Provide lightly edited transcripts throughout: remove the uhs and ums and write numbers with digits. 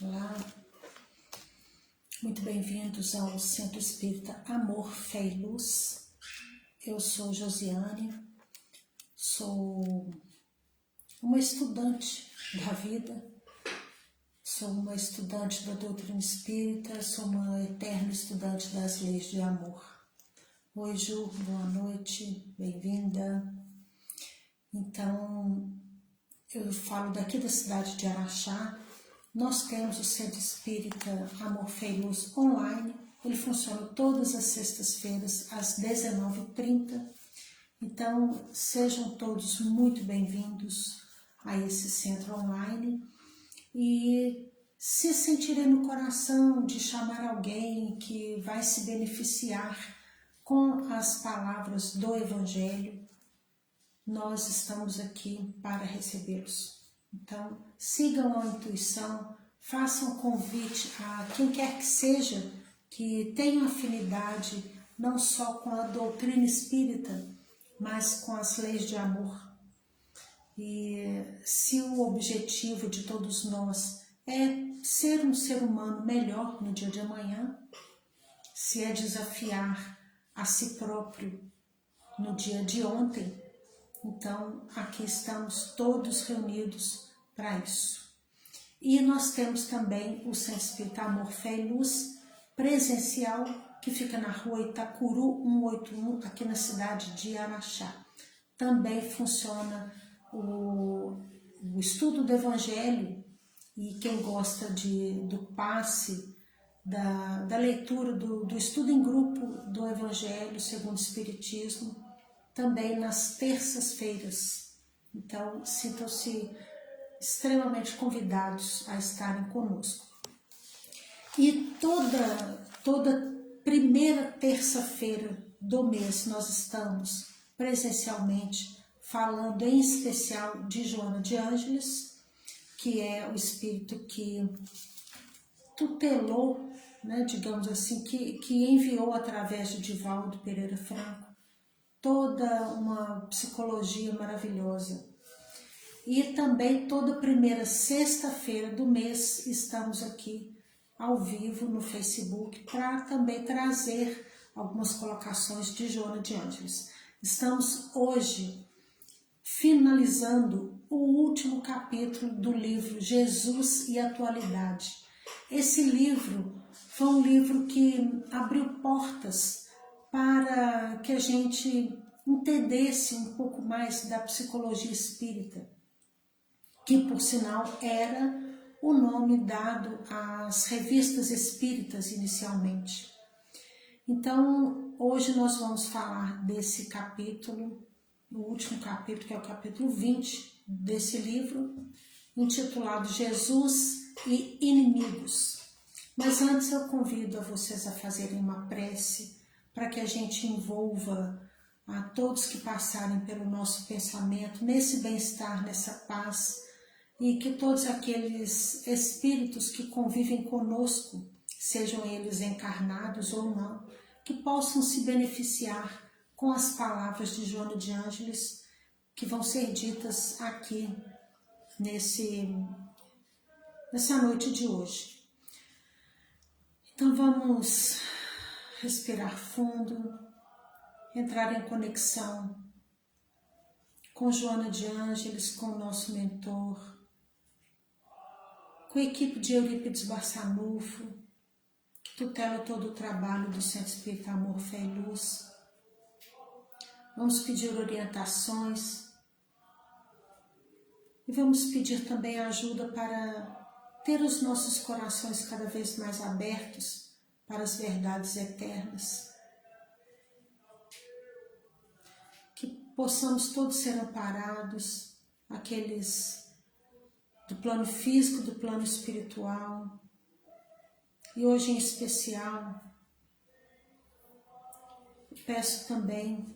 Olá, muito bem-vindos ao Centro Espírita Amor, Fé e Luz. Eu sou Josiane, sou uma estudante da vida, sou uma estudante da doutrina espírita, sou uma eterna estudante das leis de amor. Oi Ju, boa noite, bem-vinda. Então, eu falo daqui da cidade de Araxá. Nós temos o Centro Espírita Amor, Fé e Luz online. Ele funciona todas as sextas-feiras, às 19h30. Então, sejam todos muito bem-vindos a esse centro online. E se sentirem no coração de chamar alguém que vai se beneficiar com as palavras do Evangelho, nós estamos aqui para recebê-los. Então, sigam a intuição, façam convite a quem quer que seja que tenha afinidade não só com a doutrina espírita, mas com as leis de amor. E se o objetivo de todos nós é ser um ser humano melhor no dia de amanhã, se é desafiar a si próprio no dia de ontem, então, aqui estamos todos reunidos para isso. E nós temos também o Centro Espírita Amor, Fé e Luz presencial, que fica na rua Itacuru 181, aqui na cidade de Araxá. Também funciona o estudo do Evangelho, e quem gosta do passe, da leitura, do estudo em grupo do Evangelho segundo o Espiritismo, também nas terças-feiras. Então, sintam-se extremamente convidados a estarem conosco. E toda primeira terça-feira do mês nós estamos presencialmente falando em especial de Joana de Ângeles, que é o espírito que tutelou, digamos assim, que enviou através de Divaldo Pereira Franco toda uma psicologia maravilhosa. E também toda primeira sexta-feira do mês estamos aqui ao vivo no Facebook para também trazer algumas colocações de Joana de Ângeles. Estamos hoje finalizando o último capítulo do livro Jesus e Atualidade. Esse livro foi um livro que abriu portas para que a gente entendesse um pouco mais da psicologia espírita, que por sinal era o nome dado às revistas espíritas inicialmente. Então, hoje nós vamos falar desse capítulo, o último capítulo, que é o capítulo 20 desse livro, intitulado Jesus e Inimigos. Mas antes eu convido a vocês a fazerem uma prece para que a gente envolva a todos que passarem pelo nosso pensamento nesse bem-estar, nessa paz, e que todos aqueles espíritos que convivem conosco, sejam eles encarnados ou não, que possam se beneficiar com as palavras de Joana de Ângeles que vão ser ditas aqui nessa noite de hoje. Então vamos respirar fundo, entrar em conexão com Joana de Ângeles, com o nosso mentor, com a equipe de Eurípides Barçanufo, que tutela todo o trabalho do Centro Espírita Amor, Fé e Luz. Vamos pedir orientações e vamos pedir também ajuda para ter os nossos corações cada vez mais abertos para as verdades eternas. Que possamos todos ser amparados, aqueles do plano físico, do plano espiritual, e hoje em especial, peço também,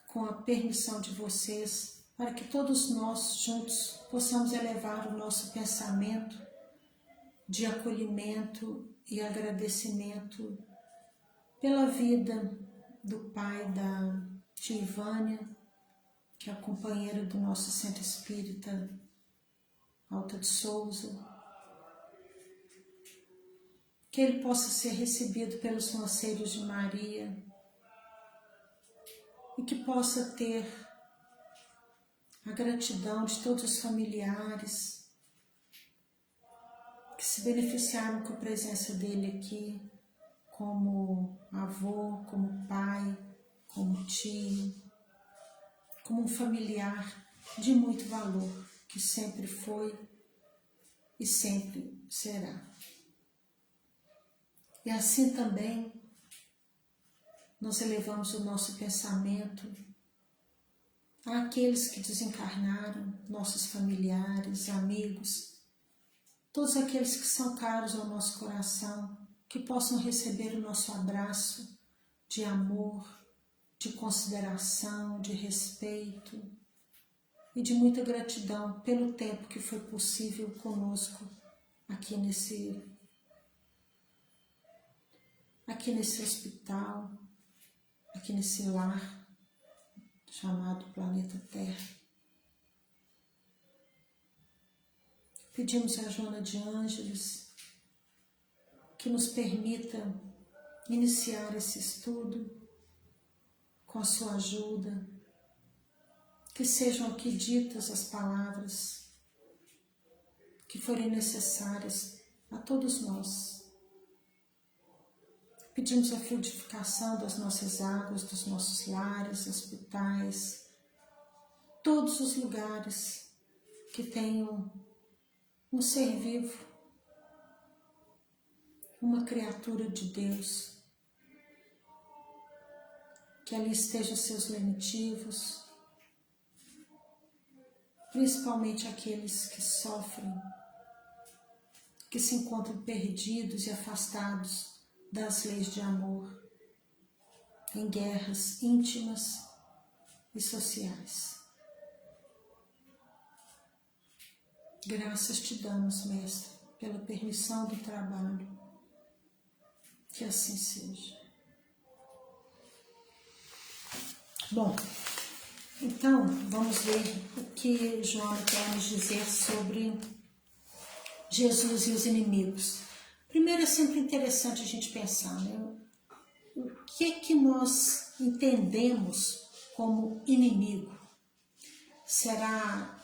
com a permissão de vocês, para que todos nós juntos possamos elevar o nosso pensamento de acolhimento e agradecimento pela vida do pai da tia Ivânia, que é a companheira do nosso Centro Espírita Alta de Souza, que ele possa ser recebido pelos conselhos de Maria e que possa ter a gratidão de todos os familiares que se beneficiaram com a presença dele aqui, como avô, como pai, como tio, como um familiar de muito valor, que sempre foi e sempre será. E assim também nós elevamos o nosso pensamento àqueles que desencarnaram, nossos familiares, amigos, todos aqueles que são caros ao nosso coração, que possam receber o nosso abraço de amor, de consideração, de respeito e de muita gratidão pelo tempo que foi possível conosco aqui nesse hospital, aqui nesse lar chamado Planeta Terra. Pedimos a Joana de Ângeles que nos permita iniciar esse estudo com a sua ajuda, que sejam aqui ditas as palavras que forem necessárias a todos nós. Pedimos a fluidificação das nossas águas, dos nossos lares, hospitais, todos os lugares que tenham um ser vivo, uma criatura de Deus, que ali estejam seus lenitivos, principalmente aqueles que sofrem, que se encontram perdidos e afastados das leis de amor, em guerras íntimas e sociais. Graças te damos, Mestre, pela permissão do trabalho, que assim seja. Bom, então vamos ver o que João quer nos dizer sobre Jesus e os inimigos. Primeiro, é sempre interessante a gente pensar, né? O que é que nós entendemos como inimigo? Será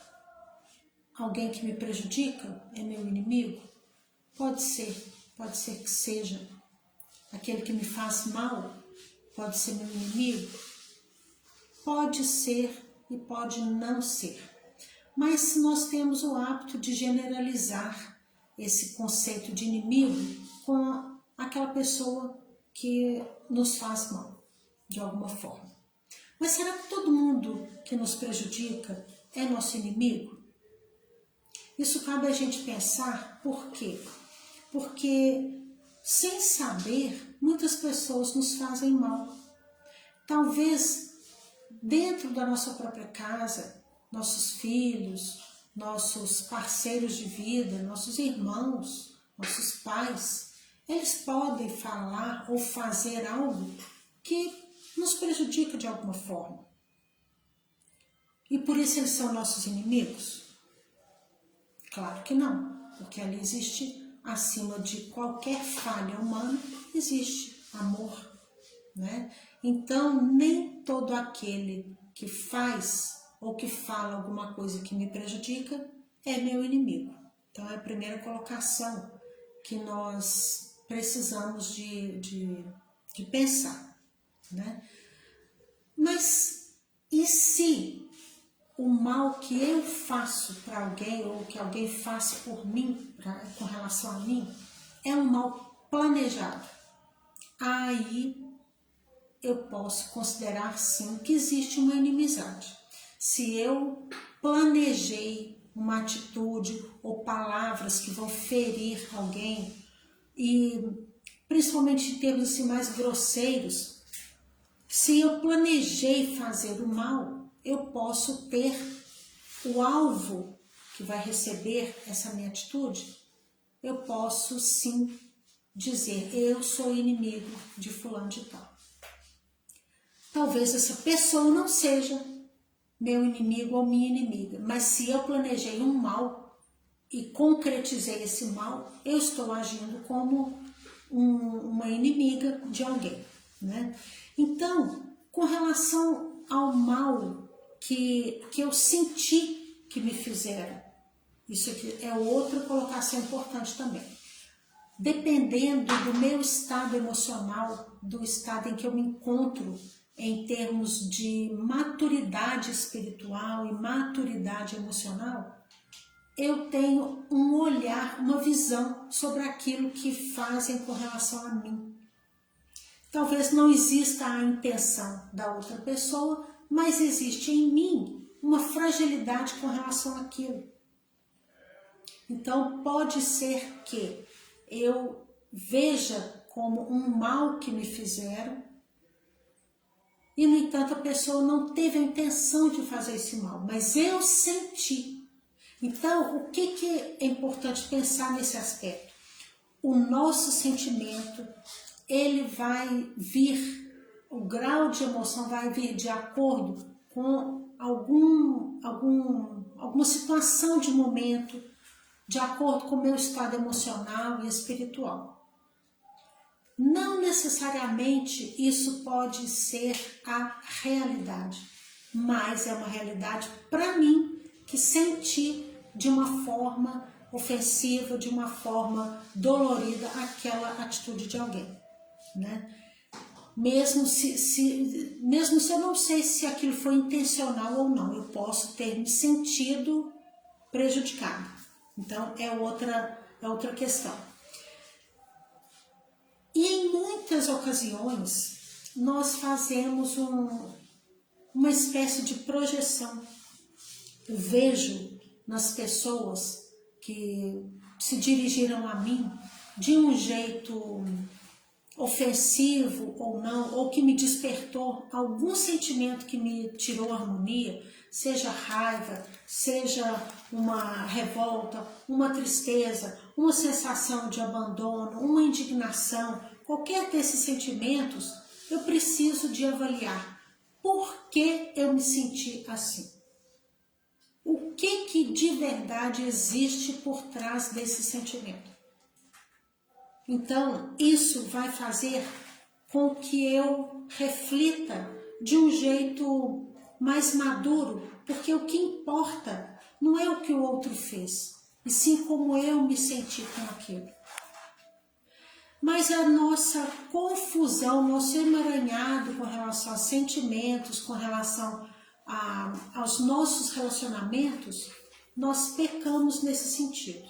alguém que me prejudica? É meu inimigo? Pode ser que seja. Aquele que me faz mal pode ser meu inimigo? Pode ser e pode não ser. Mas nós temos o hábito de generalizar esse conceito de inimigo com aquela pessoa que nos faz mal, de alguma forma. Mas será que todo mundo que nos prejudica é nosso inimigo? Isso cabe a gente pensar. Por quê? Porque, sem saber, muitas pessoas nos fazem mal. Talvez dentro da nossa própria casa, nossos filhos, nossos parceiros de vida, nossos irmãos, nossos pais, eles podem falar ou fazer algo que nos prejudica de alguma forma. E por isso eles são nossos inimigos? Claro que não, porque ali existe, acima de qualquer falha humana, existe amor, né? Então, nem todo aquele que faz ou que fala alguma coisa que me prejudica é meu inimigo. Então, é a primeira colocação que nós precisamos de pensar, né? Mas, e se o mal que eu faço para alguém ou que alguém faz por mim, com relação a mim, é um mal planejado? Aí eu posso considerar sim que existe uma inimizade. Se eu planejei uma atitude ou palavras que vão ferir alguém, e principalmente em termos assim mais grosseiros, se eu planejei fazer o mal, eu posso ter o alvo que vai receber essa minha atitude, eu posso sim dizer, eu sou inimigo de fulano de tal. Talvez essa pessoa não seja meu inimigo ou minha inimiga, mas se eu planejei um mal e concretizei esse mal, eu estou agindo como uma inimiga de alguém, né? Então, com relação ao mal que eu senti que me fizeram, isso aqui é outra colocação importante também. Dependendo do meu estado emocional, do estado em que eu me encontro em termos de maturidade espiritual e maturidade emocional, eu tenho um olhar, uma visão sobre aquilo que fazem com relação a mim. Talvez não exista a intenção da outra pessoa, mas existe em mim uma fragilidade com relação àquilo. Então pode ser que eu veja como um mal que me fizeram e, no entanto, a pessoa não teve a intenção de fazer esse mal, mas eu senti. Então, o que é importante pensar nesse aspecto? O nosso sentimento, ele vai vir, o grau de emoção vai vir de acordo com alguma situação de momento, de acordo com o meu estado emocional e espiritual. Não necessariamente isso pode ser a realidade, mas é uma realidade para mim que senti de uma forma ofensiva, de uma forma dolorida aquela atitude de alguém, né? Mesmo se eu não sei se aquilo foi intencional ou não, eu posso ter me sentido prejudicada. Então é outra questão. E em muitas ocasiões nós fazemos uma espécie de projeção. Eu vejo nas pessoas que se dirigiram a mim de um jeito ofensivo ou não, ou que me despertou algum sentimento que me tirou a harmonia, seja raiva, seja uma revolta, uma tristeza, uma sensação de abandono, uma indignação, qualquer desses sentimentos, eu preciso de avaliar por que eu me senti assim. O que de verdade existe por trás desse sentimento? Então, isso vai fazer com que eu reflita de um jeito mais maduro, porque o que importa não é o que o outro fez, e sim como eu me senti com aquilo. Mas a nossa confusão, nosso emaranhado com relação a sentimentos, com relação aos nossos relacionamentos, nós pecamos nesse sentido.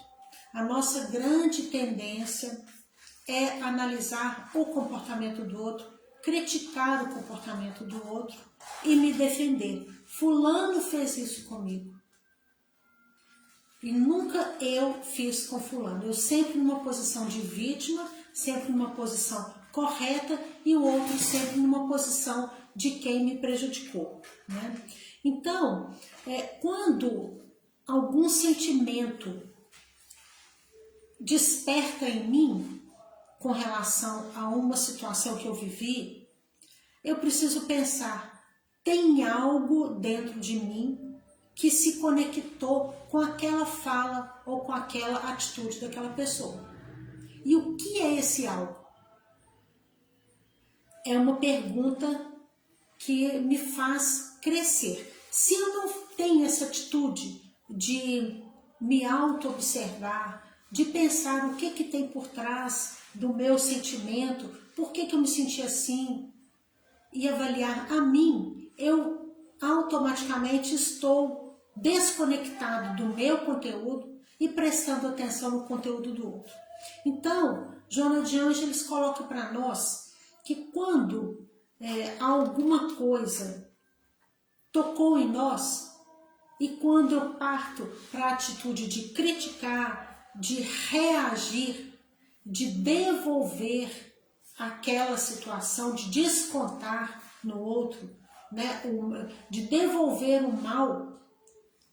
A nossa grande tendência é analisar o comportamento do outro, criticar o comportamento do outro e me defender. Fulano fez isso comigo. E nunca eu fiz com fulano. Eu sempre numa posição de vítima, sempre numa posição correta e o outro sempre numa posição de quem me prejudicou, né? Então, quando algum sentimento desperta em mim com relação a uma situação que eu vivi, eu preciso pensar, tem algo dentro de mim que se conectou com aquela fala ou com aquela atitude daquela pessoa. E o que é esse algo? É uma pergunta que me faz crescer. Se eu não tenho essa atitude de me auto-observar, de pensar o que tem por trás do meu sentimento, por que eu me senti assim, e avaliar a mim, eu automaticamente estou desconectado do meu conteúdo e prestando atenção no conteúdo do outro. Então, Joana de Ângeles coloca para nós que quando alguma coisa tocou em nós, e quando eu parto para a atitude de criticar, de reagir, de devolver aquela situação, de descontar no outro, né, de devolver o mal,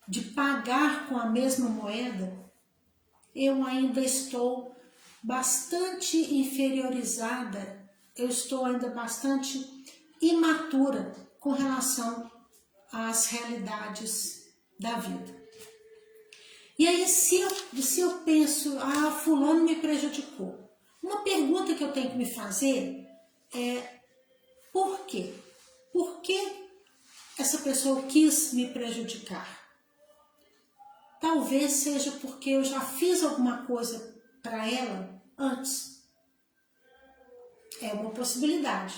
de pagar com a mesma moeda, eu ainda estou bastante inferiorizada, eu estou ainda bastante imatura com relação às realidades da vida. E aí, se eu penso, fulano me prejudicou, Uma pergunta que eu tenho que me fazer é: por quê? Por que essa pessoa quis me prejudicar? Talvez seja porque eu já fiz alguma coisa para ela antes. É uma possibilidade.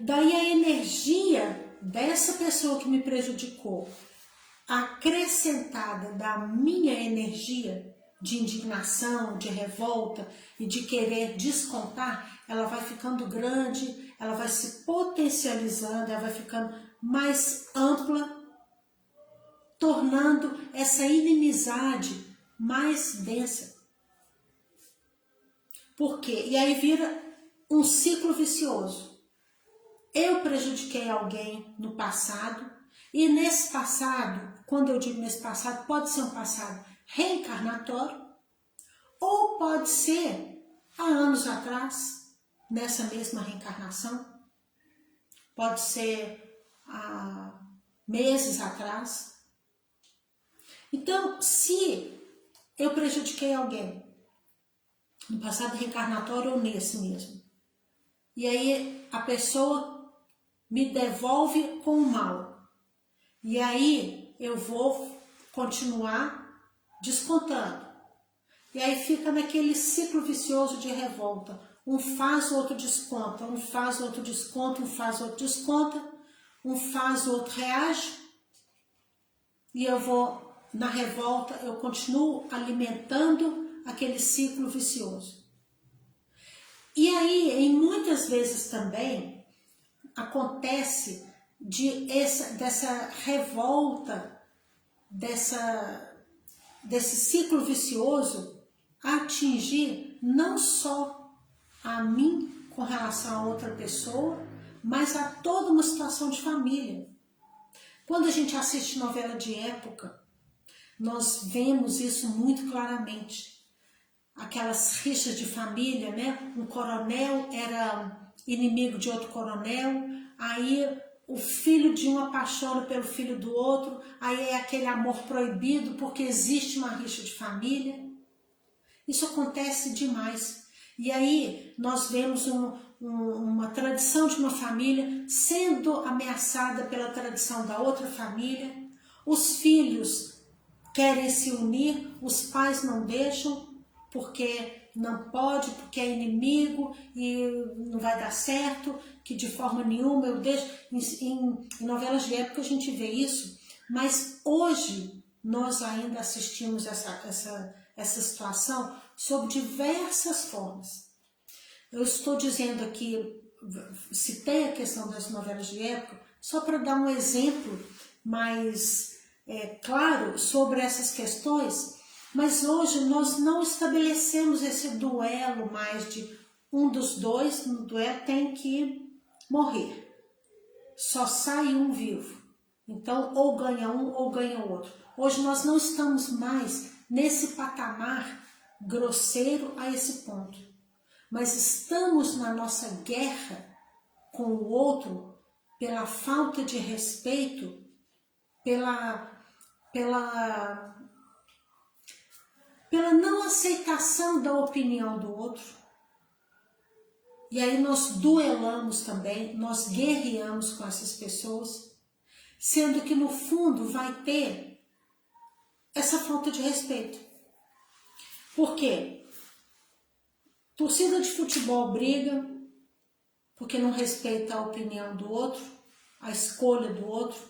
Daí a energia dessa pessoa que me prejudicou, acrescentada da minha energia de indignação, de revolta e de querer descontar, ela vai ficando grande, ela vai se potencializando, ela vai ficando mais ampla, tornando essa inimizade mais densa. Por quê? E aí vira um ciclo vicioso. Eu prejudiquei alguém no passado, e nesse passado, quando eu digo nesse passado, pode ser um passado reencarnatório, ou pode ser há anos atrás, nessa mesma reencarnação, pode ser há meses atrás. Então, se eu prejudiquei alguém no passado reencarnatório ou nesse mesmo, e aí a pessoa me devolve com o mal, e aí eu vou continuar descontando, e aí fica naquele ciclo vicioso de revolta. Um faz, o outro desconta, um faz, o outro desconta, um faz, o outro desconta, um faz, o outro reage, e eu vou, na revolta, eu continuo alimentando aquele ciclo vicioso. E aí, em muitas vezes também, acontece dessa revolta, desse ciclo vicioso, atingir não só a mim com relação a outra pessoa, mas a toda uma situação de família. Quando a gente assiste novela de época, nós vemos isso muito claramente. Aquelas rixas de família, né? Um coronel era inimigo de outro coronel, aí o filho de um apaixona pelo filho do outro, aí é aquele amor proibido porque existe uma rixa de família. Isso acontece demais. E aí nós vemos uma tradição de uma família sendo ameaçada pela tradição da outra família. Os filhos querem se unir, os pais não deixam, porque não pode, porque é inimigo e não vai dar certo, que de forma nenhuma eu deixo. Em novelas de época a gente vê isso, mas hoje nós ainda assistimos essa situação sob diversas formas. Eu estou dizendo aqui, citei a questão das novelas de época, só para dar um exemplo mais claro sobre essas questões, mas hoje nós não estabelecemos esse duelo mais de um dos dois, no duelo tem que morrer. Só sai um vivo. Então, ou ganha um ou ganha o outro. Hoje nós não estamos mais nesse patamar grosseiro a esse ponto. Mas estamos na nossa guerra com o outro pela falta de respeito, pela não aceitação da opinião do outro. E aí nós duelamos também, nós guerreamos com essas pessoas, sendo que no fundo vai ter essa falta de respeito. Por quê? Torcida de futebol briga porque não respeita a opinião do outro, a escolha do outro.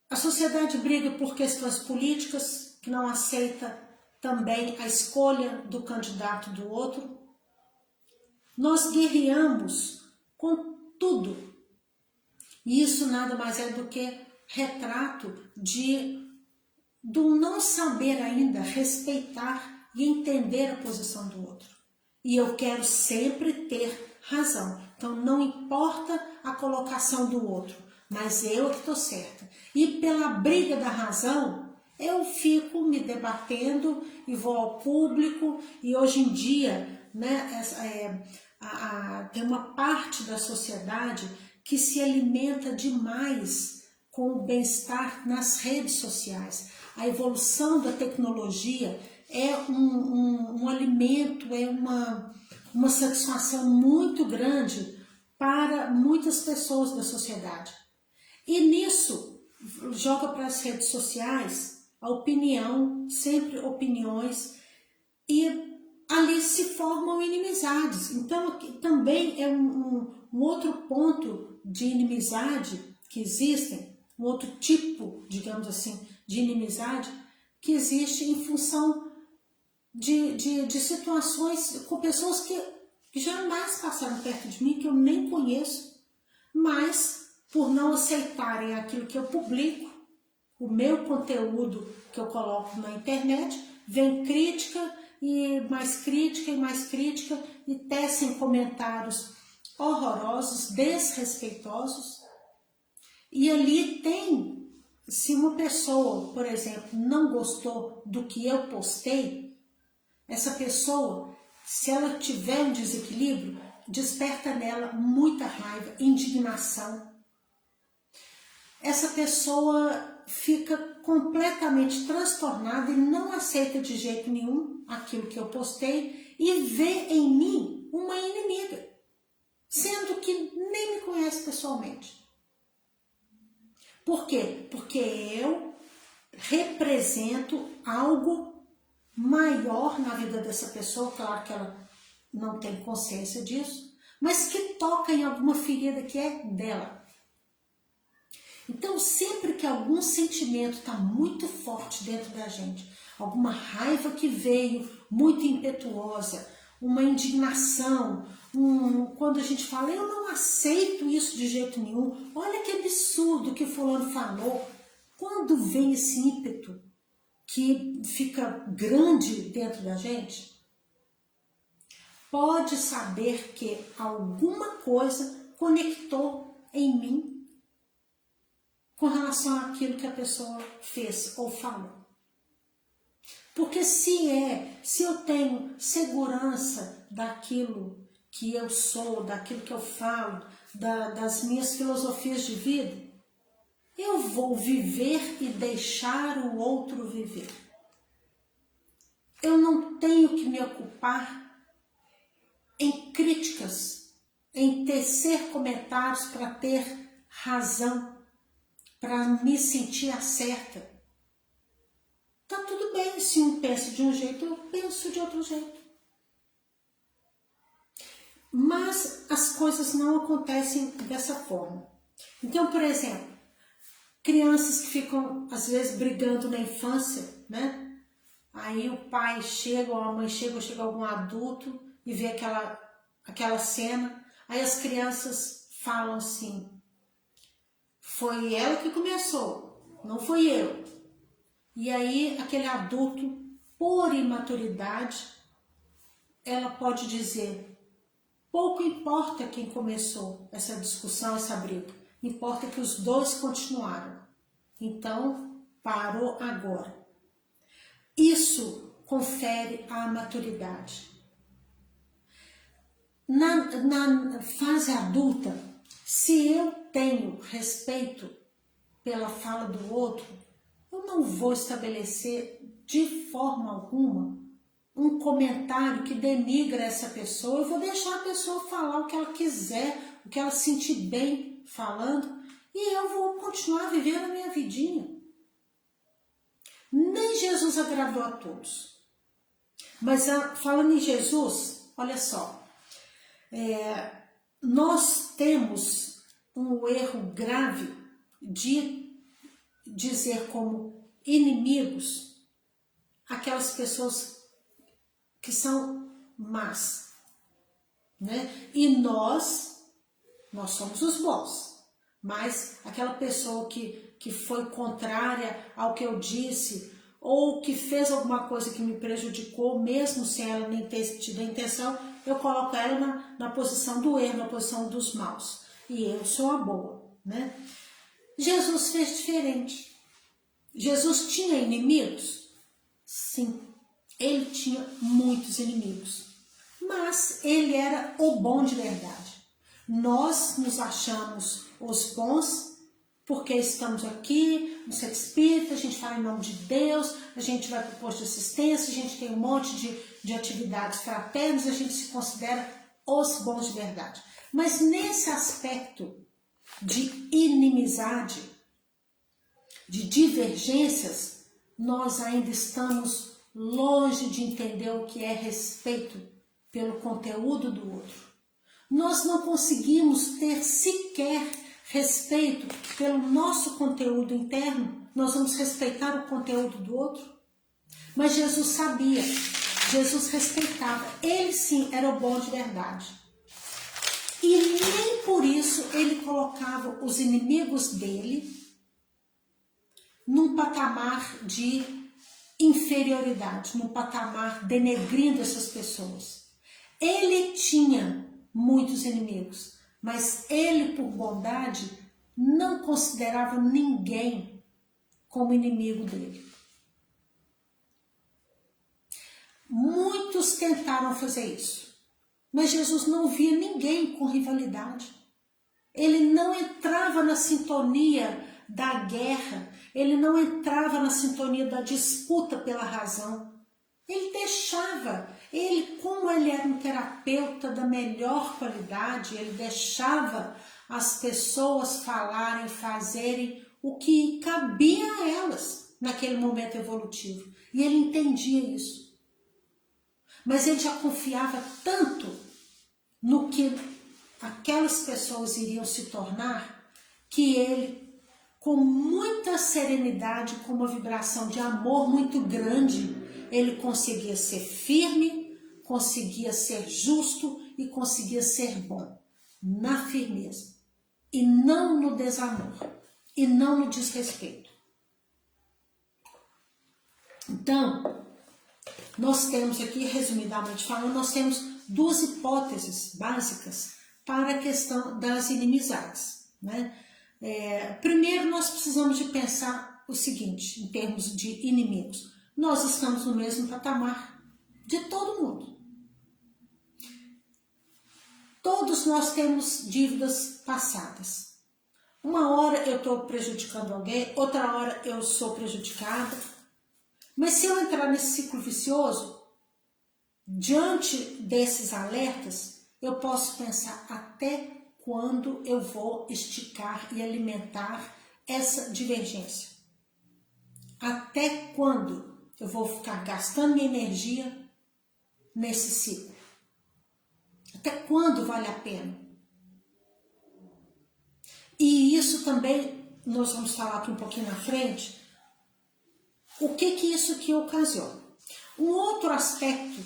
A sociedade briga por questões políticas, que não aceita também a escolha do candidato do outro. Nós guerreamos com tudo. E isso nada mais é do que retrato do não saber ainda respeitar e entender a posição do outro. E eu quero sempre ter razão. Então não importa a colocação do outro, mas eu que estou certa. E pela briga da razão, eu fico me debatendo e vou ao público. E hoje em dia, né, tem uma parte da sociedade que se alimenta demais com o bem-estar nas redes sociais. A evolução da tecnologia é um alimento, é uma satisfação muito grande para muitas pessoas da sociedade. E nisso, joga para as redes sociais a opinião, sempre opiniões, e ali se formam inimizades. Então, aqui também é um outro ponto de inimizade que existem, um outro tipo, digamos assim, de inimizade que existe em função de situações com pessoas que jamais passaram perto de mim, que eu nem conheço, mas por não aceitarem aquilo que eu publico, o meu conteúdo que eu coloco na internet, vem crítica e mais crítica e mais crítica e tecem comentários horrorosos, desrespeitosos. E ali tem, se uma pessoa, por exemplo, não gostou do que eu postei, essa pessoa, se ela tiver um desequilíbrio, desperta nela muita raiva, indignação. Essa pessoa fica completamente transtornada e não aceita de jeito nenhum aquilo que eu postei e vê em mim uma inimiga, sendo que nem me conhece pessoalmente. Por quê? Porque eu represento algo maior na vida dessa pessoa, claro que ela não tem consciência disso, mas que toca em alguma ferida que é dela. Então, sempre que algum sentimento está muito forte dentro da gente, alguma raiva que veio muito impetuosa, uma indignação, quando a gente fala, eu não aceito isso de jeito nenhum, olha que absurdo que fulano falou. Quando vem esse ímpeto que fica grande dentro da gente, pode saber que alguma coisa conectou em mim com relação àquilo que a pessoa fez ou falou. Porque se eu tenho segurança daquilo que eu sou, daquilo que eu falo, das minhas filosofias de vida, eu vou viver e deixar o outro viver. Eu não tenho que me ocupar em críticas, em tecer comentários para ter razão, para me sentir a certa. Tá tudo bem, se um pensa de um jeito, eu penso de outro jeito. Mas as coisas não acontecem dessa forma. Então, por exemplo, crianças que ficam, às vezes, brigando na infância, né? Aí o pai chega, ou a mãe chega, ou chega algum adulto e vê aquela cena. Aí as crianças falam assim, foi ela que começou, não foi eu. E aí aquele adulto, por imaturidade, ela pode dizer, pouco importa quem começou essa discussão, essa briga, importa que os dois continuaram. Então, parou agora. Isso confere a maturidade. Na fase adulta, se eu tenho respeito pela fala do outro, eu não vou estabelecer de forma alguma um comentário que denigra essa pessoa. Eu vou deixar a pessoa falar o que ela quiser, o que ela sentir bem falando, e eu vou continuar vivendo a minha vidinha. Nem Jesus agradou a todos. Mas falando em Jesus, olha só, nós temos um erro grave de dizer como inimigos aquelas pessoas que são más, né? E nós somos os bons, mas aquela pessoa que foi contrária ao que eu disse, ou que fez alguma coisa que me prejudicou, mesmo sem ela nem ter tido a intenção, eu coloco ela na posição do erro, na posição dos maus. E eu sou a boa, né? Jesus fez diferente. Jesus tinha inimigos? Sim, ele tinha muitos inimigos. Mas ele era o bom de verdade. Nós nos achamos os bons porque estamos aqui no Centro Espírita, a gente fala em nome de Deus, a gente vai para o posto de assistência, a gente tem um monte de atividades fraternas, a gente se considera os bons de verdade. Mas nesse aspecto de inimizade, de divergências, nós ainda estamos longe de entender o que é respeito pelo conteúdo do outro. Nós não conseguimos ter sequer respeito pelo nosso conteúdo interno. Nós vamos respeitar o conteúdo do outro. Mas Jesus sabia, Jesus respeitava. Ele sim era o bom de verdade. E nem por isso ele colocava os inimigos dele num patamar de inferioridade, num patamar denegrindo essas pessoas. Ele tinha muitos inimigos, mas ele, por bondade, não considerava ninguém como inimigo dele. Muitos tentaram fazer isso, mas Jesus não via ninguém com rivalidade. Ele não entrava na sintonia da guerra, ele não entrava na sintonia da disputa pela razão. Ele deixava, como ele era um terapeuta da melhor qualidade, ele deixava as pessoas falarem, fazerem o que cabia a elas naquele momento evolutivo. E ele entendia isso. Mas ele já confiava tanto no que aquelas pessoas iriam se tornar, que ele, com muita serenidade, com uma vibração de amor muito grande, ele conseguia ser firme, conseguia ser justo e conseguia ser bom, na firmeza, e não no desamor, e não no desrespeito. Então, nós temos aqui, resumidamente falando, nós temos duas hipóteses básicas para a questão das inimizades, né? Primeiro, nós precisamos de pensar o seguinte, em termos de inimigos. Nós estamos no mesmo patamar de todo mundo. Todos nós temos dívidas passadas. Uma hora eu estou prejudicando alguém, outra hora eu sou prejudicada. Mas se eu entrar nesse ciclo vicioso, diante desses alertas, eu posso pensar até quando eu vou esticar e alimentar essa divergência. Até quando eu vou ficar gastando minha energia nesse ciclo? Até quando vale a pena? E isso também, nós vamos falar aqui um pouquinho na frente, o que isso aqui ocasiona. Um outro aspecto,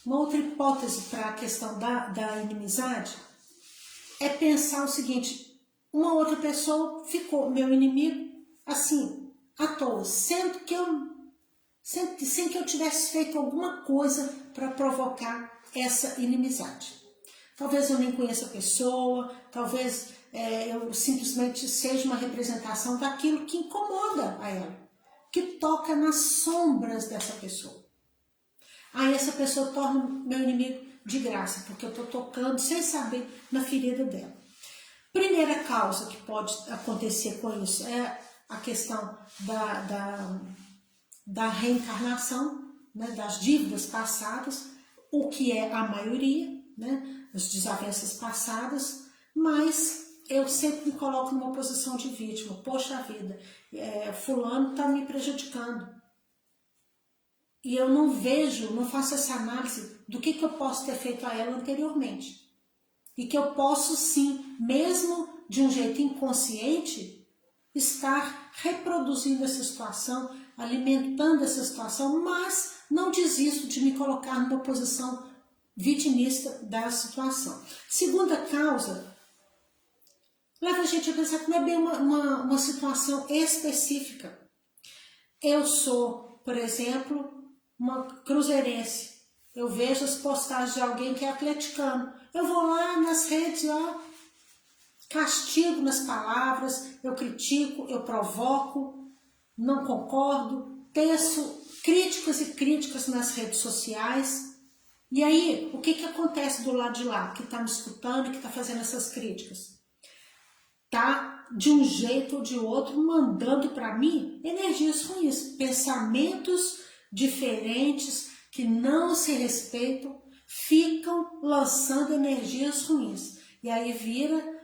uma outra hipótese para a questão da inimizade, é pensar o seguinte: uma outra pessoa ficou meu inimigo assim, à toa, sem que eu tivesse feito alguma coisa para provocar essa inimizade. Talvez eu nem conheça a pessoa, talvez eu simplesmente seja uma representação daquilo que incomoda a ela, que toca nas sombras dessa pessoa. Aí essa pessoa torna meu inimigo de graça, porque eu estou tocando sem saber na ferida dela. Primeira causa que pode acontecer com isso é a questão da reencarnação, né, das dívidas passadas, o que é a maioria, né, as desavenças passadas, mas eu sempre me coloco numa posição de vítima. Poxa vida, fulano está me prejudicando. E eu não vejo, não faço essa análise do que eu posso ter feito a ela anteriormente. E que eu posso sim, mesmo de um jeito inconsciente, estar reproduzindo essa situação, alimentando essa situação, mas não desisto de me colocar numa posição vitimista da situação. Segunda causa, leva a gente a pensar que não é bem uma situação específica. Eu sou, por exemplo, uma cruzeirense. Eu vejo as postagens de alguém que é atleticano. Eu vou lá nas redes, castigo nas palavras, eu critico, eu provoco, não concordo, teço críticas e críticas nas redes sociais. E aí, o que acontece do lado de lá, que está me escutando e que está fazendo essas críticas? Está de um jeito ou de outro, mandando para mim energias ruins, pensamentos diferentes que não se respeitam, ficam lançando energias ruins. E aí vira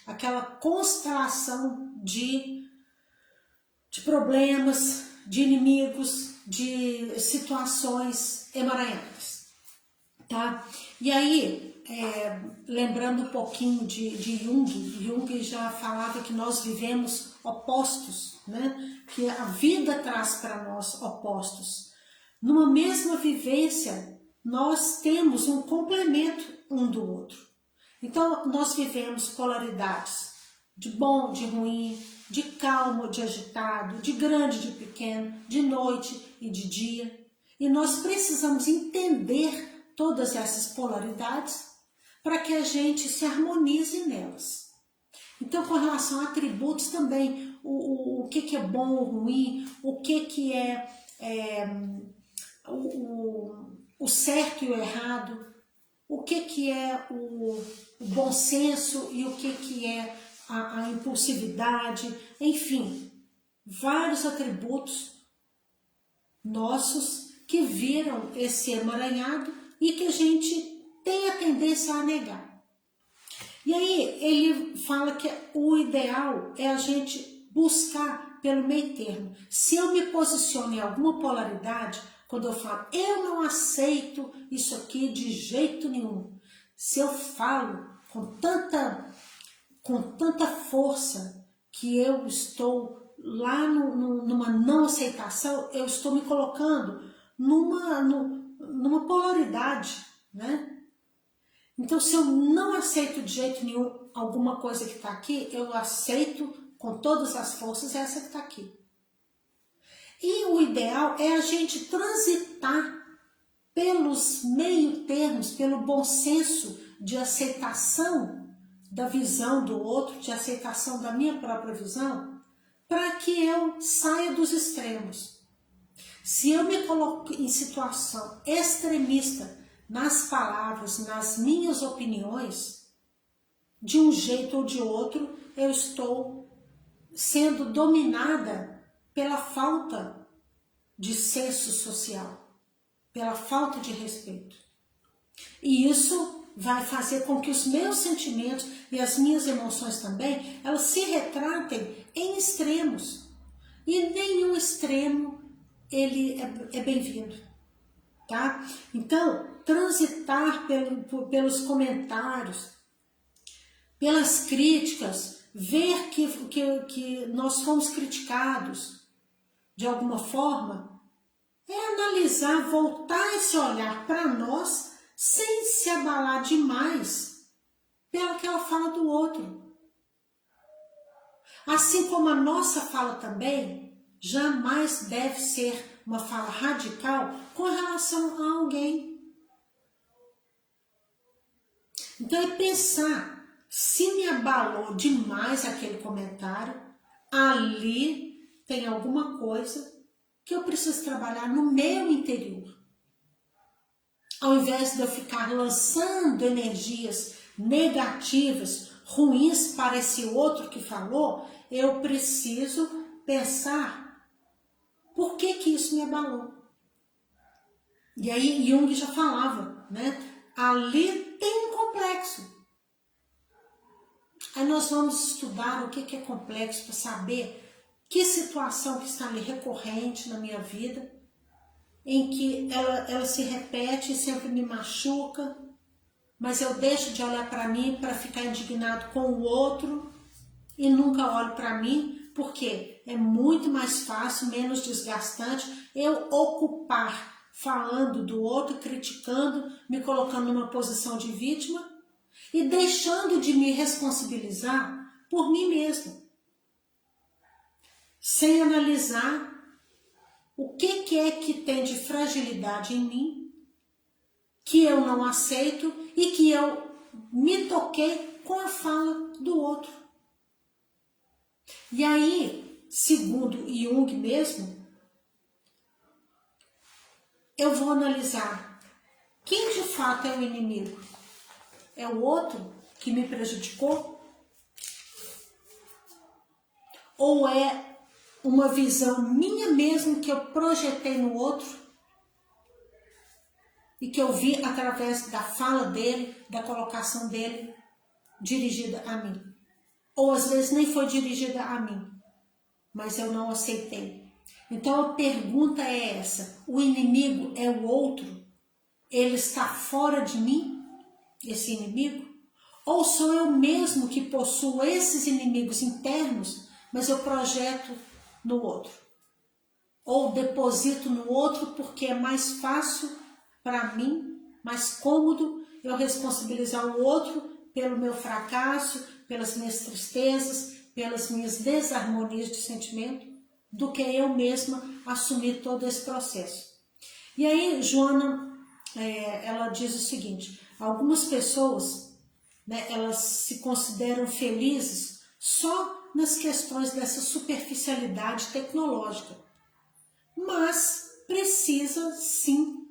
aquela constelação de problemas, de inimigos, de situações emaranhadas, tá? E aí, lembrando um pouquinho de Jung já falava que nós vivemos opostos, né? Que a vida traz para nós opostos. Numa mesma vivência, nós temos um complemento um do outro. Então, nós vivemos polaridades de bom, de ruim, de calmo, de agitado, de grande, de pequeno, de noite e de dia. E nós precisamos entender todas essas polaridades para que a gente se harmonize nelas. Então, com relação a atributos também, o que é bom ou ruim, o que é o certo e o errado, o que é o bom senso e o que é a impulsividade, enfim, vários atributos nossos que viram esse emaranhado e que a gente tem a tendência a negar. E aí ele fala que o ideal é a gente buscar pelo meio termo. Se eu me posiciono em alguma polaridade, quando eu falo, eu não aceito isso aqui de jeito nenhum. Se eu falo com tanta força que eu estou lá numa não aceitação, eu estou me colocando numa polaridade, né? Então, se eu não aceito de jeito nenhum alguma coisa que está aqui, eu aceito com todas as forças essa que está aqui. E o ideal é a gente transitar pelos meio termos, pelo bom senso de aceitação da visão do outro, de aceitação da minha própria visão, para que eu saia dos extremos. Se eu me coloco em situação extremista nas palavras, nas minhas opiniões, de um jeito ou de outro, eu estou sendo dominada pela falta de senso social, pela falta de respeito. E isso vai fazer com que os meus sentimentos e as minhas emoções também, elas se retratem em extremos. E nenhum extremo ele é bem-vindo, tá? Então, transitar pelos comentários, pelas críticas, ver que nós fomos criticados de alguma forma, é analisar, voltar esse olhar para nós sem se abalar demais pelaquela fala do outro. Assim como a nossa fala também jamais deve ser uma fala radical com relação a alguém. Então é pensar, se me abalou demais aquele comentário, ali tem alguma coisa que eu preciso trabalhar no meu interior. Ao invés de eu ficar lançando energias negativas, ruins para esse outro que falou, eu preciso pensar por que isso me abalou. E aí Jung já falava, né? Ali tem um complexo. Aí nós vamos estudar o que é complexo para saber que situação que está ali recorrente na minha vida, em que ela se repete e sempre me machuca, mas eu deixo de olhar para mim para ficar indignado com o outro e nunca olho para mim, porque é muito mais fácil, menos desgastante eu ocupar falando do outro, criticando, me colocando numa posição de vítima e deixando de me responsabilizar por mim mesma, sem analisar o que é que tem de fragilidade em mim, que eu não aceito e que eu me toquei com a fala do outro. E aí, segundo Jung mesmo, eu vou analisar quem de fato é o inimigo. É o outro que me prejudicou? Ou é uma visão minha mesmo que eu projetei no outro e que eu vi através da fala dele, da colocação dele, dirigida a mim? Ou às vezes nem foi dirigida a mim, mas eu não aceitei. Então a pergunta é essa: o inimigo é o outro? Ele está fora de mim, esse inimigo? Ou sou eu mesmo que possuo esses inimigos internos, mas eu projeto no outro? Ou deposito no outro porque é mais fácil para mim, mais cômodo eu responsabilizar o outro pelo meu fracasso, pelas minhas tristezas, pelas minhas desarmonias de sentimento, do que eu mesma assumir todo esse processo. E aí, Joana, ela diz o seguinte: algumas pessoas, né, elas se consideram felizes só nas questões dessa superficialidade tecnológica, mas precisa sim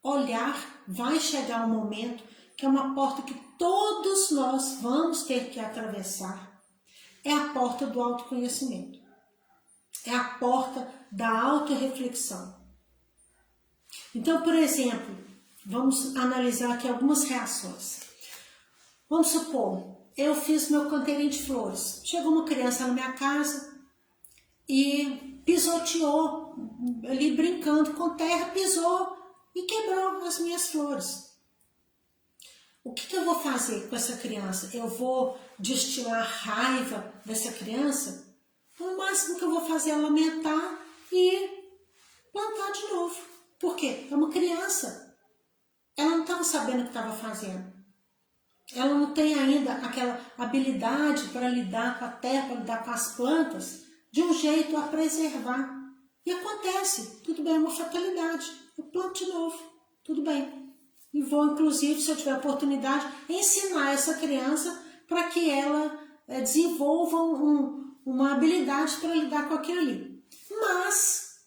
olhar. Vai chegar um momento que é uma porta que todos nós vamos ter que atravessar, é a porta do autoconhecimento, é a porta da autorreflexão. Então, por exemplo, vamos analisar aqui algumas reações. Vamos supor, eu fiz meu canteirinho de flores. Chegou uma criança na minha casa e pisoteou, ali brincando com terra, pisou e quebrou as minhas flores. O que eu vou fazer com essa criança? Eu vou destilar raiva dessa criança? O máximo que eu vou fazer é lamentar e plantar de novo. Por quê? É uma criança. Ela não estava sabendo o que estava fazendo. Ela não tem ainda aquela habilidade para lidar com a terra, para lidar com as plantas, de um jeito a preservar. E acontece, tudo bem, é uma fatalidade. Eu planto de novo, tudo bem. E vou, inclusive, se eu tiver oportunidade, ensinar essa criança para que ela desenvolva uma habilidade para lidar com aquilo ali. Mas,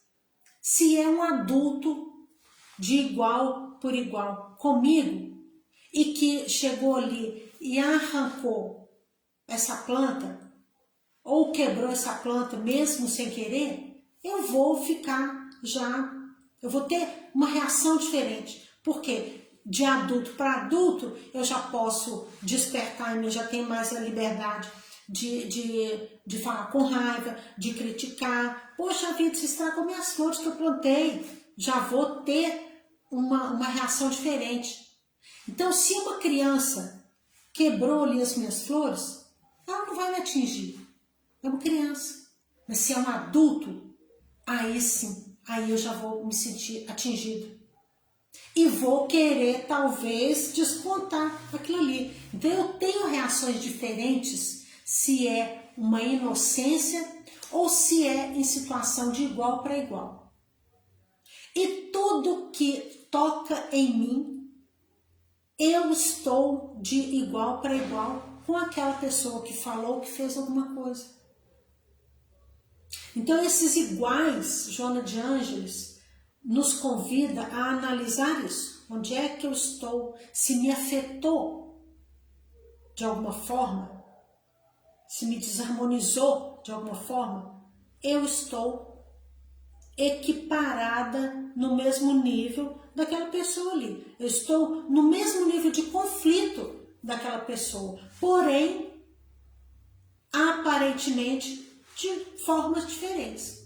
se é um adulto de igual por igual comigo, e que chegou ali e arrancou essa planta, ou quebrou essa planta mesmo sem querer, eu vou eu vou ter uma reação diferente. Por quê? De adulto para adulto, eu já posso despertar em mim, já tenho mais a liberdade de falar com raiva, de criticar. Poxa vida, se estragou minhas flores que eu plantei. Já vou ter uma reação diferente. Então, se uma criança quebrou ali as minhas flores, ela não vai me atingir. É uma criança. Mas se é um adulto, aí sim, aí eu já vou me sentir atingido. E vou querer, talvez, descontar aquilo ali. Então, eu tenho reações diferentes se é uma inocência ou se é em situação de igual para igual. E tudo que toca em mim, eu estou de igual para igual com aquela pessoa que falou, que fez alguma coisa. Então, esses iguais, Joana de Ângeles nos convida a analisar isso. Onde é que eu estou? Se me afetou de alguma forma, se me desarmonizou de alguma forma, eu estou equiparada no mesmo nível daquela pessoa ali. Eu estou no mesmo nível de conflito daquela pessoa, porém, aparentemente, de formas diferentes.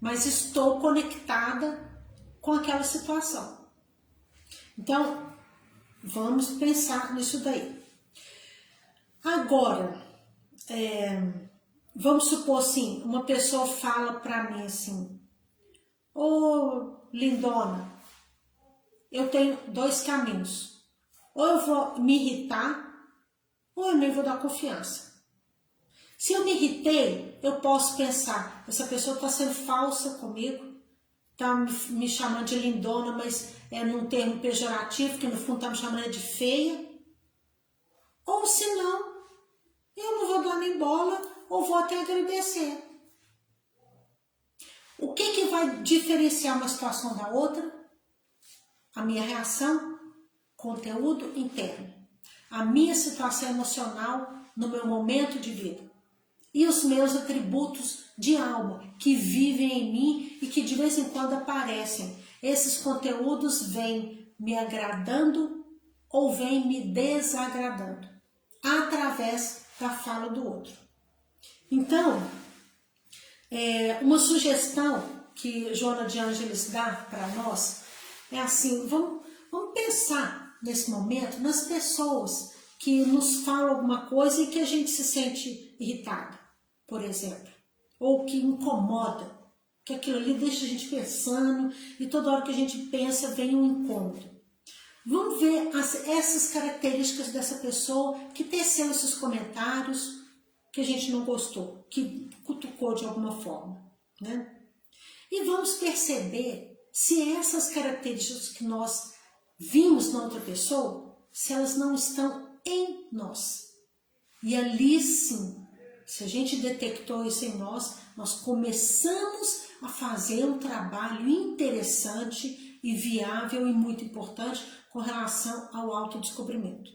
Mas estou conectada com aquela situação. Então, vamos pensar nisso daí. Agora, vamos supor assim, uma pessoa fala para mim assim: ô lindona, eu tenho dois caminhos. Ou eu vou me irritar, ou eu nem vou dar confiança. Se eu me irritei, eu posso pensar: essa pessoa está sendo falsa comigo, está me chamando de lindona, mas é num termo pejorativo, que no fundo está me chamando de feia. Ou se não, eu não vou dar nem bola, ou vou até agradecer. O que vai diferenciar uma situação da outra? A minha reação, conteúdo interno. A minha situação emocional no meu momento de vida. e os meus atributos de alma, que vivem em mim e que de vez em quando aparecem. Esses conteúdos vêm me agradando ou vêm me desagradando, através da fala do outro. Então, uma sugestão que Joana de Ângeles dá para nós é assim, vamos pensar nesse momento nas pessoas que nos falam alguma coisa e que a gente se sente irritado, por exemplo, ou que incomoda, que aquilo ali deixa a gente pensando e toda hora que a gente pensa vem um incômodo. Vamos ver essas características dessa pessoa que teceu esses comentários que a gente não gostou, que cutucou de alguma forma, né? E vamos perceber se essas características que nós vimos na outra pessoa, se elas não estão em nós. E ali sim, se a gente detectou isso em nós, nós começamos a fazer um trabalho interessante e viável e muito importante com relação ao autodescobrimento,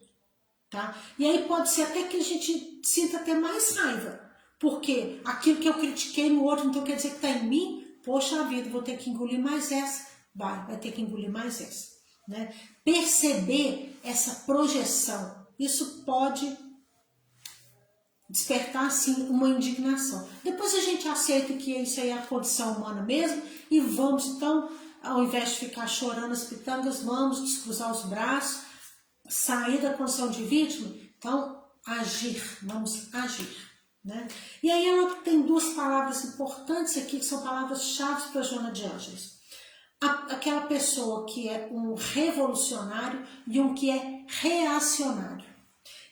tá? E aí pode ser até que a gente sinta até mais raiva, porque aquilo que eu critiquei no outro, então quer dizer que está em mim, poxa vida, vou ter que engolir mais essa, vai ter que engolir mais essa, né? Perceber essa projeção, isso pode despertar, sim, uma indignação. Depois a gente aceita que isso aí é a condição humana mesmo e vamos, então, ao invés de ficar chorando as pitangas, vamos descruzar os braços, sair da condição de vítima, então, agir, vamos agir, né? E aí ela tem duas palavras importantes aqui, que são palavras-chave para Joana de Ângeles. Aquela pessoa que é um revolucionário e um que é reacionário.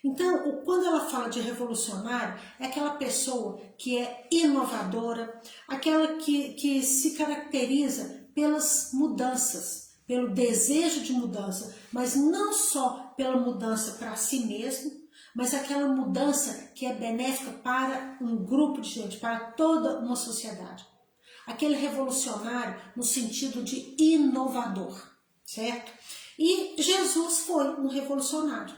Então, quando ela fala de revolucionário, é aquela pessoa que é inovadora, aquela que se caracteriza pelas mudanças, pelo desejo de mudança, mas não só pela mudança para si mesmo, mas aquela mudança que é benéfica para um grupo de gente, para toda uma sociedade. Aquele revolucionário no sentido de inovador, certo? E Jesus foi um revolucionário.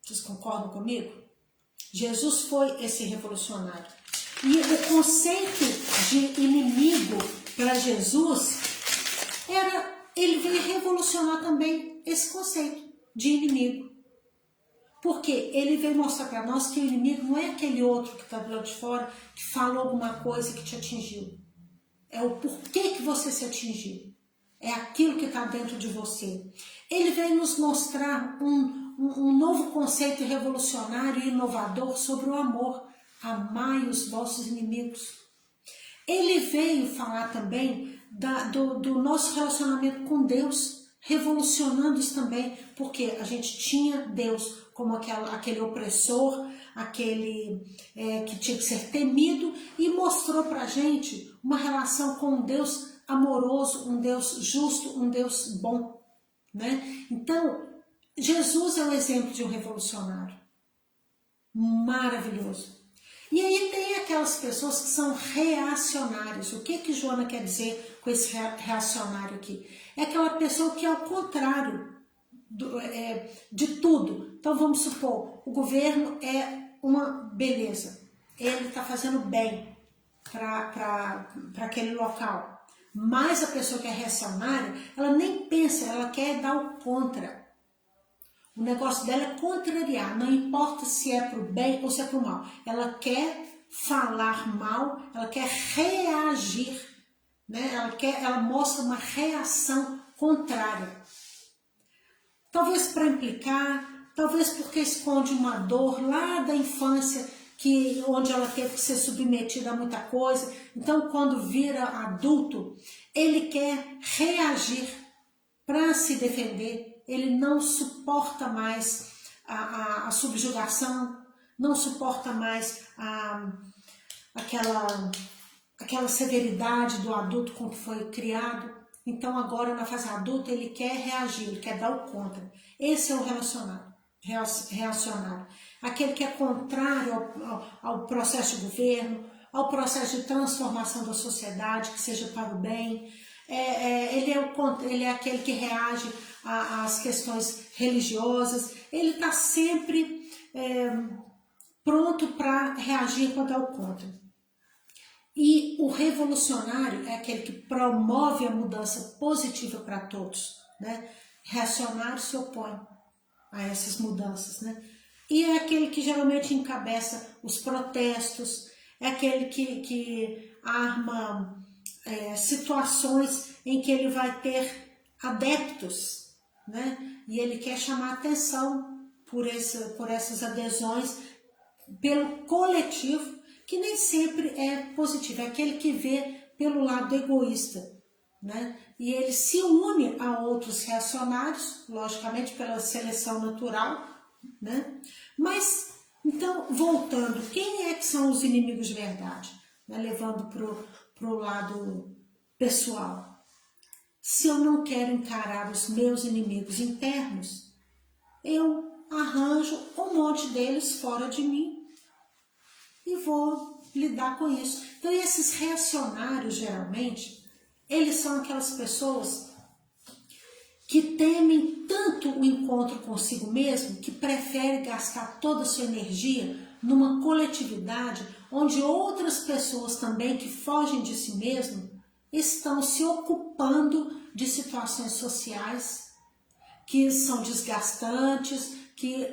Vocês concordam comigo? Jesus foi esse revolucionário. E o conceito de inimigo para Jesus ele veio revolucionar também esse conceito de inimigo. Porque ele veio mostrar para nós que o inimigo não é aquele outro que está do lado de fora, que falou alguma coisa que te atingiu. É o porquê que você se atingiu. É aquilo que está dentro de você. Ele veio nos mostrar um novo conceito revolucionário e inovador sobre o amor. Amai os vossos inimigos. Ele veio falar também do nosso relacionamento com Deus, revolucionando isso também, porque a gente tinha Deus como aquele opressor, aquele que tinha que ser temido, e mostrou para a gente uma relação com um Deus amoroso, um Deus justo, um Deus bom, né? Então, Jesus é um exemplo de um revolucionário maravilhoso. E aí tem aquelas pessoas que são reacionárias. O que Joana quer dizer com esse reacionário aqui? É aquela pessoa que é ao contrário de tudo. Então vamos supor, o governo é uma beleza. Ele está fazendo bem para aquele local. Mas a pessoa que é reacionária, ela nem pensa, ela quer dar o contra. O negócio dela é contrariar, não importa se é para o bem ou se é para o mal. Ela quer falar mal, ela quer reagir, né? Ela mostra uma reação contrária. Talvez para implicar, talvez porque esconde uma dor lá da infância, onde ela teve que ser submetida a muita coisa. Então, quando vira adulto, ele quer reagir para se defender. Ele não suporta mais a subjugação, não suporta mais aquela severidade do adulto com que foi criado. Então agora na fase adulta ele quer reagir, ele quer dar o contra. Esse é o reacionário. Aquele que é contrário ao processo de governo, ao processo de transformação da sociedade, que seja para o bem. Ele é aquele que reage às questões religiosas. Ele está sempre pronto para reagir quando é o contra. E o revolucionário é aquele que promove a mudança positiva para todos, né? Reacionário se opõe a essas mudanças, né? E é aquele que geralmente encabeça os protestos, é aquele que arma situações em que ele vai ter adeptos, né? E ele quer chamar atenção por essas adesões pelo coletivo, que nem sempre é positivo, é aquele que vê pelo lado egoísta, né? E ele se une a outros reacionários, logicamente pela seleção natural, né? Mas, então, voltando, quem é que são os inimigos de verdade? Né? Levando para o lado pessoal. Se eu não quero encarar os meus inimigos internos, eu arranjo um monte deles fora de mim e vou lidar com isso. Então, esses reacionários, geralmente, eles são aquelas pessoas que temem tanto o encontro consigo mesmo, que preferem gastar toda a sua energia numa coletividade onde outras pessoas também que fogem de si mesmo estão se ocupando de situações sociais que são desgastantes, que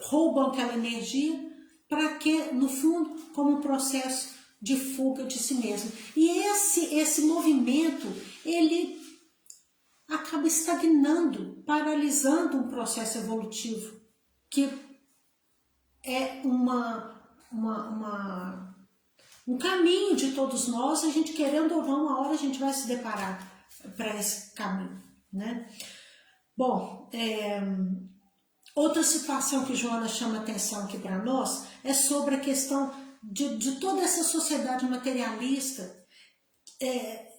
roubam aquela energia, para que, no fundo, como um processo de fuga de si mesmo. E esse movimento, ele acaba estagnando, paralisando um processo evolutivo, que é um caminho de todos nós, a gente querendo ou não, uma hora a gente vai se deparar para esse caminho, né? Bom, outra situação que Joana chama atenção aqui para nós é sobre a questão de toda essa sociedade materialista.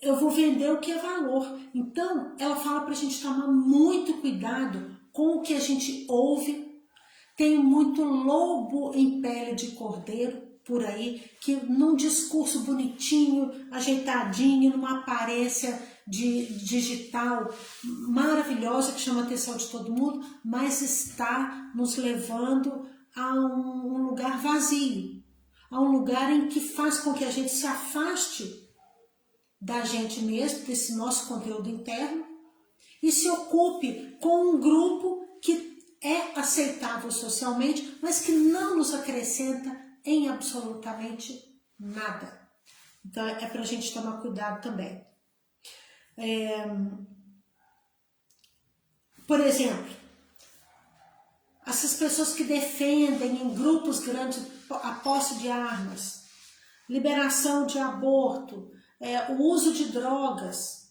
Eu vou vender o que é valor. Então, ela fala para a gente tomar muito cuidado com o que a gente ouve. Tem muito lobo em pele de cordeiro por aí, que num discurso bonitinho, ajeitadinho, numa aparência digital maravilhosa que chama a atenção de todo mundo, mas está nos levando a um lugar vazio, a um lugar em que faz com que a gente se afaste da gente mesmo, desse nosso conteúdo interno, e se ocupe com um grupo que é aceitável socialmente, mas que não nos acrescenta em absolutamente nada. Então é para a gente tomar cuidado também. Por exemplo, essas pessoas que defendem em grupos grandes a posse de armas, liberação de aborto, o uso de drogas,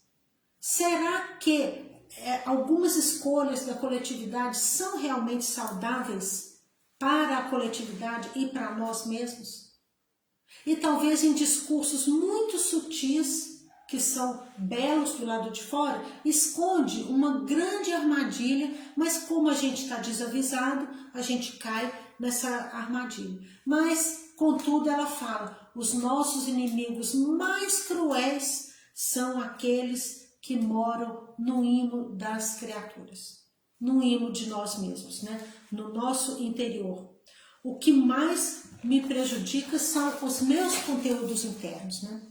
será que algumas escolhas da coletividade são realmente saudáveis para a coletividade e para nós mesmos? E talvez em discursos muito sutis, que são belos do lado de fora, esconde uma grande armadilha, mas como a gente está desavisado, a gente cai nessa armadilha. Mas, contudo, ela fala, os nossos inimigos mais cruéis são aqueles que moram no imo das criaturas, no imo de nós mesmos, né? No nosso interior. O que mais me prejudica são os meus conteúdos internos, né?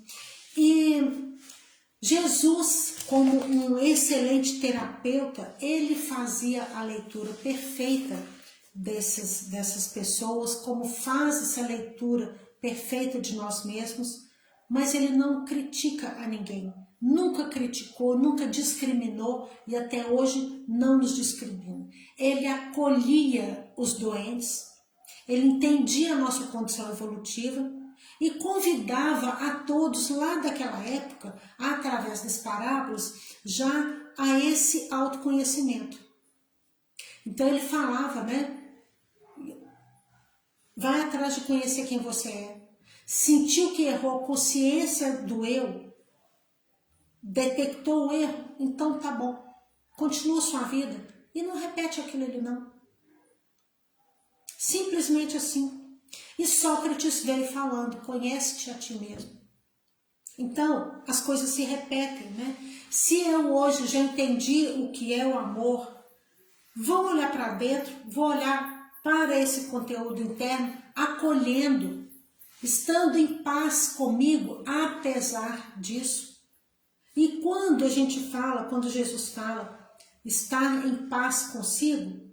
E Jesus, como um excelente terapeuta, ele fazia a leitura perfeita dessas pessoas, como faz essa leitura perfeita de nós mesmos, mas ele não critica a ninguém. Nunca criticou, nunca discriminou e até hoje não nos discrimina. Ele acolhia os doentes, ele entendia a nossa condição evolutiva e convidava a todos lá daquela época, através das parábolas, já a esse autoconhecimento. Então ele falava, né? Vai atrás de conhecer quem você é. Sentiu que errou, consciência do eu, detectou o erro, então tá bom, continua sua vida e não repete aquilo ali não. Simplesmente assim. E Sócrates veio falando, conhece-te a ti mesmo. Então, as coisas se repetem, né? Se eu hoje já entendi o que é o amor, vou olhar para dentro, vou olhar para esse conteúdo interno acolhendo, estando em paz comigo, apesar disso. E quando a gente fala, quando Jesus fala, estar em paz consigo,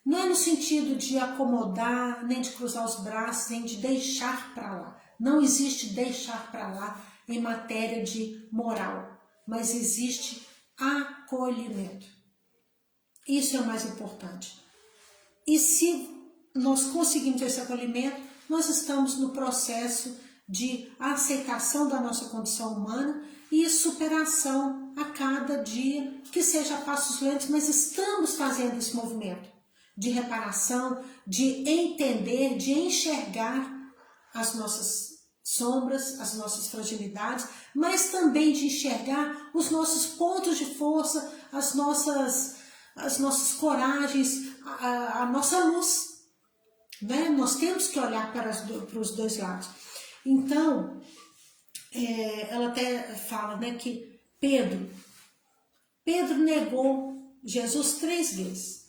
não é no sentido de acomodar, nem de cruzar os braços, nem de deixar para lá. Não existe deixar para lá em matéria de moral, mas existe acolhimento. Isso é o mais importante. E se nós conseguimos esse acolhimento, nós estamos no processo de aceitação da nossa condição humana e superação a cada dia, que seja a passos lentos, mas estamos fazendo esse movimento de reparação, de entender, de enxergar as nossas sombras, as nossas fragilidades, mas também de enxergar os nossos pontos de força, as nossas coragens, a nossa luz. Né? Nós temos que olhar para os dois lados. Então, ela até fala, né, que Pedro negou Jesus 3 vezes.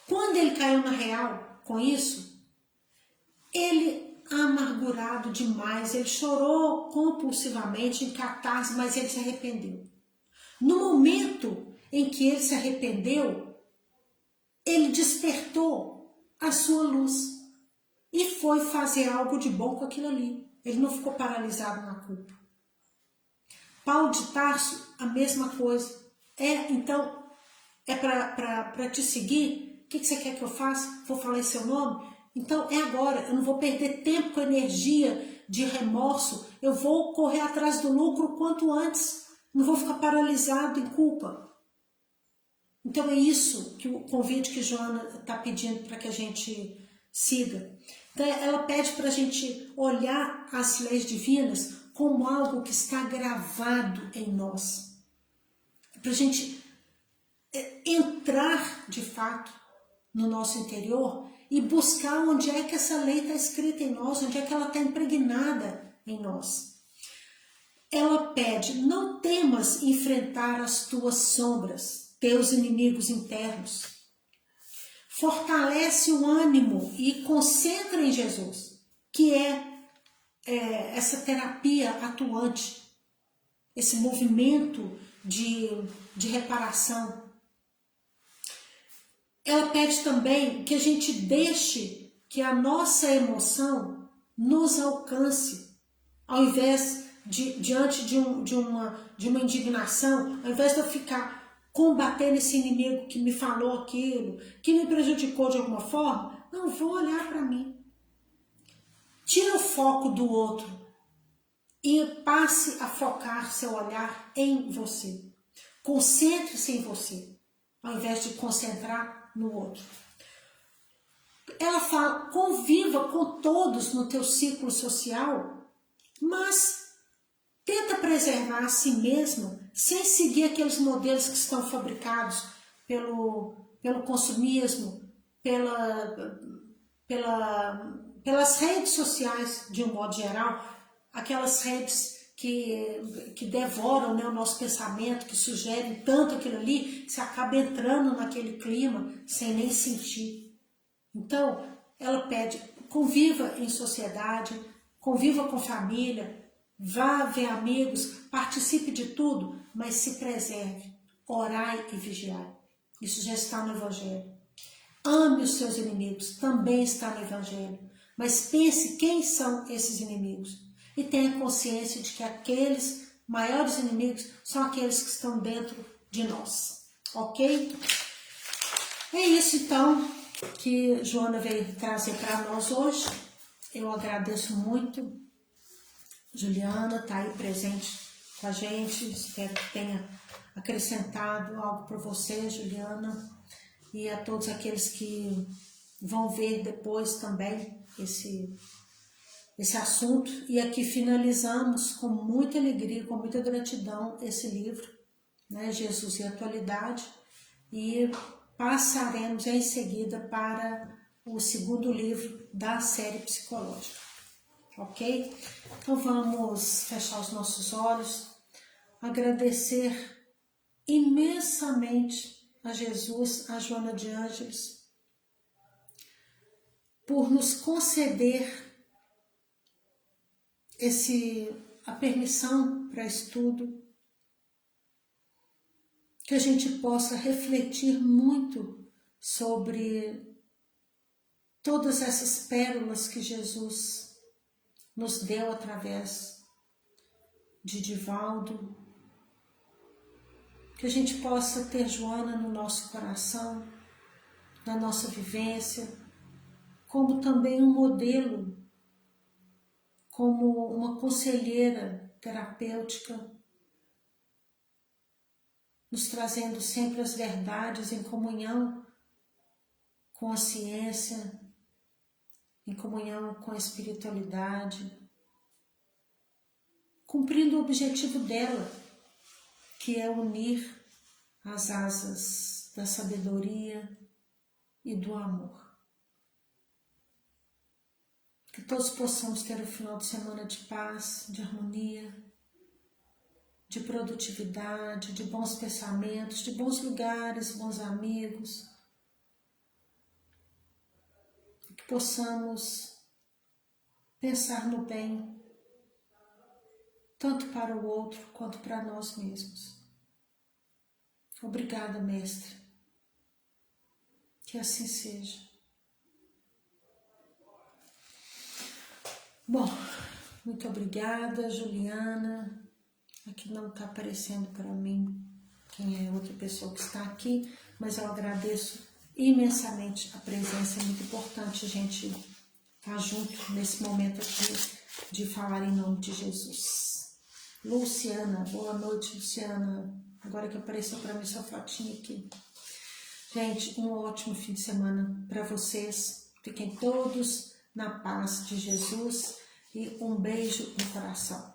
Quando ele caiu na real com isso, ele, amargurado demais, ele chorou compulsivamente, em catarse, mas ele se arrependeu. No momento em que ele se arrependeu, ele despertou a sua luz e foi fazer algo de bom com aquilo ali. Ele não ficou paralisado na culpa. Paulo de Tarso, a mesma coisa. Então, é para te seguir? O que você quer que eu faça? Vou falar em seu nome? Então é agora, eu não vou perder tempo com energia de remorso, eu vou correr atrás do lucro o quanto antes, não vou ficar paralisado em culpa. Então é isso que o convite que Joana está pedindo para que a gente siga. Então ela pede para a gente olhar as leis divinas como algo que está gravado em nós, para a gente entrar de fato no nosso interior e buscar onde é que essa lei está escrita em nós, onde é que ela está impregnada em nós. Ela pede, não temas enfrentar as tuas sombras, teus inimigos internos. Fortalece o ânimo e concentra em Jesus, que é essa terapia atuante, esse movimento de reparação. Ela pede também que a gente deixe que a nossa emoção nos alcance, ao invés diante de uma indignação, ao invés de eu ficar combatendo esse inimigo que me falou aquilo, que me prejudicou de alguma forma, não, vou olhar para mim. Tira o foco do outro e passe a focar seu olhar em você. Concentre-se em você, ao invés de concentrar no outro. Ela fala, conviva com todos no teu ciclo social, mas tenta preservar a si mesmo sem seguir aqueles modelos que estão fabricados pelo consumismo, pelas redes sociais de um modo geral, aquelas redes que devoram, né, o nosso pensamento, que sugerem tanto aquilo ali, que você acaba entrando naquele clima sem nem sentir. Então, ela pede, conviva em sociedade, conviva com família, vá ver amigos, participe de tudo, mas se preserve, orai e vigiai. Isso já está no Evangelho. Ame os seus inimigos, também está no Evangelho. Mas pense quem são esses inimigos. E tenha consciência de que aqueles maiores inimigos são aqueles que estão dentro de nós. Ok? É isso então que Joana veio trazer para nós hoje. Eu agradeço muito. Juliana está aí presente com a gente. Espero que tenha acrescentado algo para você, Juliana. E a todos aqueles que vão ver depois também esse assunto. E aqui finalizamos com muita alegria, com muita gratidão esse livro, né, Jesus e a Atualidade, e passaremos em seguida para o segundo livro da série psicológica, ok? Então vamos fechar os nossos olhos, agradecer imensamente a Jesus, a Joana de Ângeles, por nos conceder a permissão para estudo, que a gente possa refletir muito sobre todas essas pérolas que Jesus nos deu através de Divaldo, que a gente possa ter Joana no nosso coração, na nossa vivência, como também um modelo, como uma conselheira terapêutica, nos trazendo sempre as verdades em comunhão com a ciência, em comunhão com a espiritualidade, cumprindo o objetivo dela, que é unir as asas da sabedoria e do amor. Que todos possamos ter um final de semana de paz, de harmonia, de produtividade, de bons pensamentos, de bons lugares, bons amigos. Que possamos pensar no bem, tanto para o outro quanto para nós mesmos. Obrigada, Mestre. Que assim seja. Bom, muito obrigada, Juliana. Aqui não está aparecendo para mim quem é outra pessoa que está aqui, mas eu agradeço imensamente a presença. É muito importante a gente estar junto nesse momento aqui de falar em nome de Jesus. Luciana, boa noite, Luciana. Agora que apareceu para mim sua fotinha aqui. Gente, um ótimo fim de semana para vocês. Fiquem todos na paz de Jesus e um beijo no coração.